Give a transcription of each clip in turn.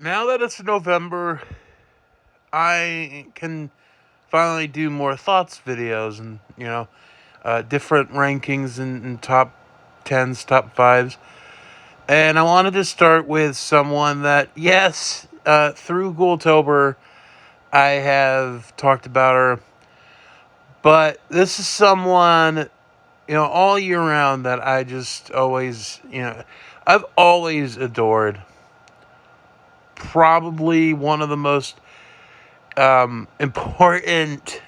Now that it's November, I can finally do more thoughts videos and, different rankings and top tens, top fives. And I wanted to start with someone that, yes, through Ghoultober, I have talked about her, but this is someone, all year round that I just always, I've always adored. Probably one of the most important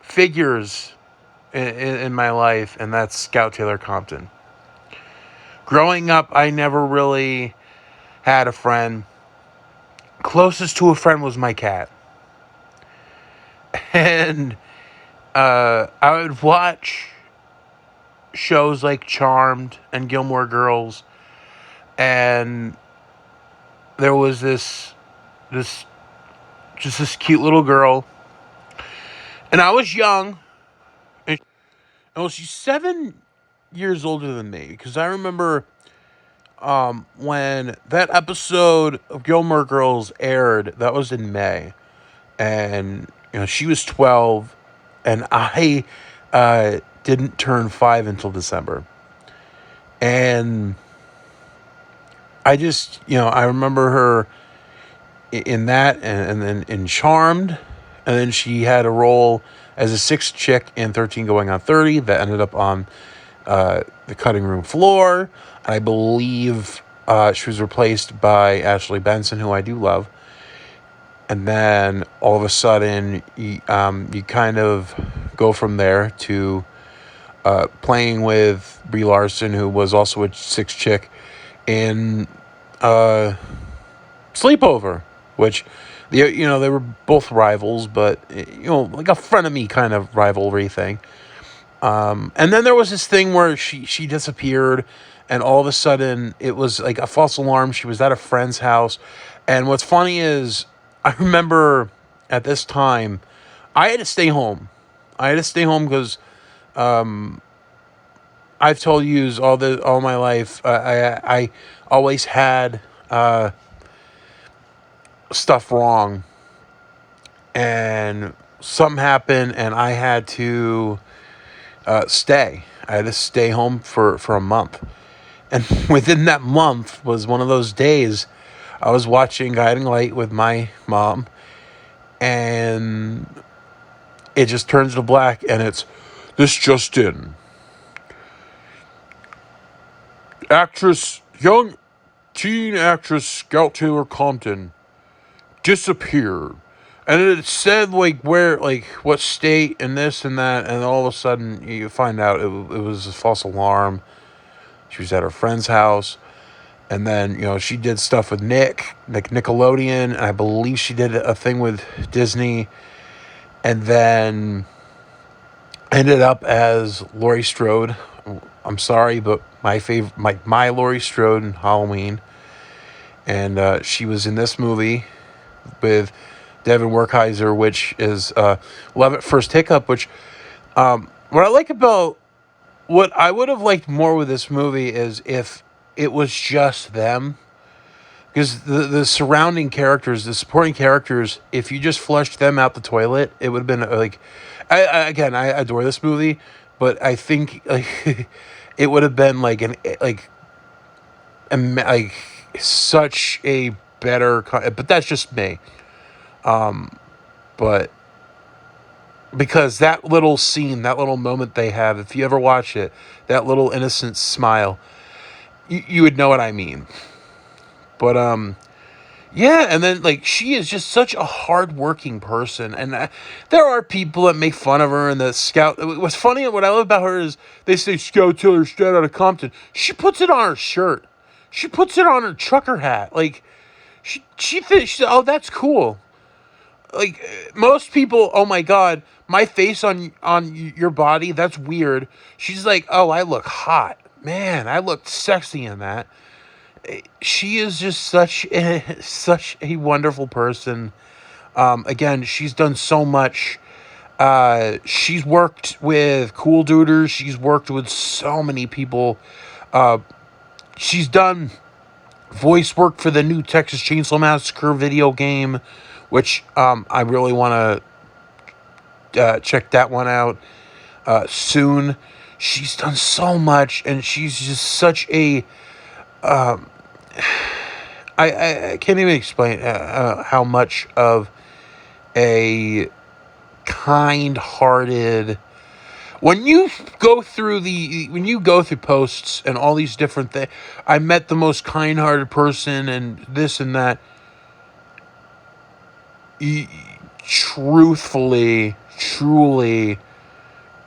figures in my life, and that's Scout Taylor Compton. Growing up, I never really had a friend. Closest to a friend was my cat. And I would watch shows like Charmed and Gilmore Girls, and there was this just this cute little girl, and I was young, and she's 7 years older than me, because I remember when that episode of Gilmore Girls aired. That was in May, and she was 12, and I didn't turn 5 until December, and I just I remember her in that, and then in Charmed, and then she had a role as a sixth chick in 13 Going on 30 that ended up on the cutting room floor. I believe she was replaced by Ashley Benson, who I do love. And then all of a sudden, you kind of go from there to playing with Brie Larson, who was also a sixth chick in Sleepover, which they were both rivals, but like a frenemy kind of rivalry thing. And then there was this thing where she disappeared, and all of a sudden it was like a false alarm. She was at a friend's house, and what's funny is I remember at this time I had to stay home. I had to stay home because I've told you all my life. I always had stuff wrong, and something happened, and I had to stay. I had to stay home for a month. And within that month was one of those days I was watching Guiding Light with my mom, and it just turns to black, and it's this just in. Young teen actress Scout Taylor Compton disappeared. And it said what state and this and that, and all of a sudden you find out it was a false alarm. She was at her friend's house, and then she did stuff with Nickelodeon, and I believe she did a thing with Disney, and then ended up as Laurie Strode. I'm sorry, but my favorite, my Laurie Strode in Halloween, and she was in this movie with Devin Werkheiser, which is Love at First Hiccup, which what I like about what I would have liked more with this movie is if it was just them. Because the surrounding characters, the supporting characters, if you just flushed them out the toilet, it would have been like... I adore this movie, but I think like it would have been like such a better... But that's just me. But because that little scene, that little moment they have, if you ever watch it, that little innocent smile, you would know what I mean. But yeah, and then she is just such a hardworking person, and there are people that make fun of her. And the Scout, what's funny, what I love about her is they say Scout Taylor straight out of Compton. She puts it on her shirt. She puts it on her trucker hat. She thinks, oh, that's cool. Most people, oh my god, my face on your body, that's weird. She's like, oh, I look hot, man, I look sexy in that. She is just such a wonderful person. Again, she's done so much. She's worked with Cool Duders. She's worked with so many people. She's done voice work for the new Texas Chainsaw Massacre video game, which I really want to check that one out soon. She's done so much, and she's just such a I can't even explain how much of a kind-hearted. When you go through posts and all these different things, I met the most kind-hearted person and this and that. Truthfully, truly,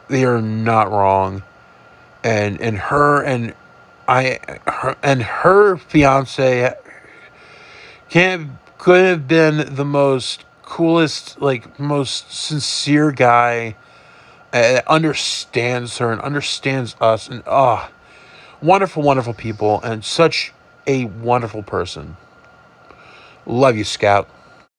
they are not wrong. And her fiance could have been the most coolest, like, most sincere guy that understands her and understands us, and wonderful, wonderful people, and such a wonderful person. Love you, Scout.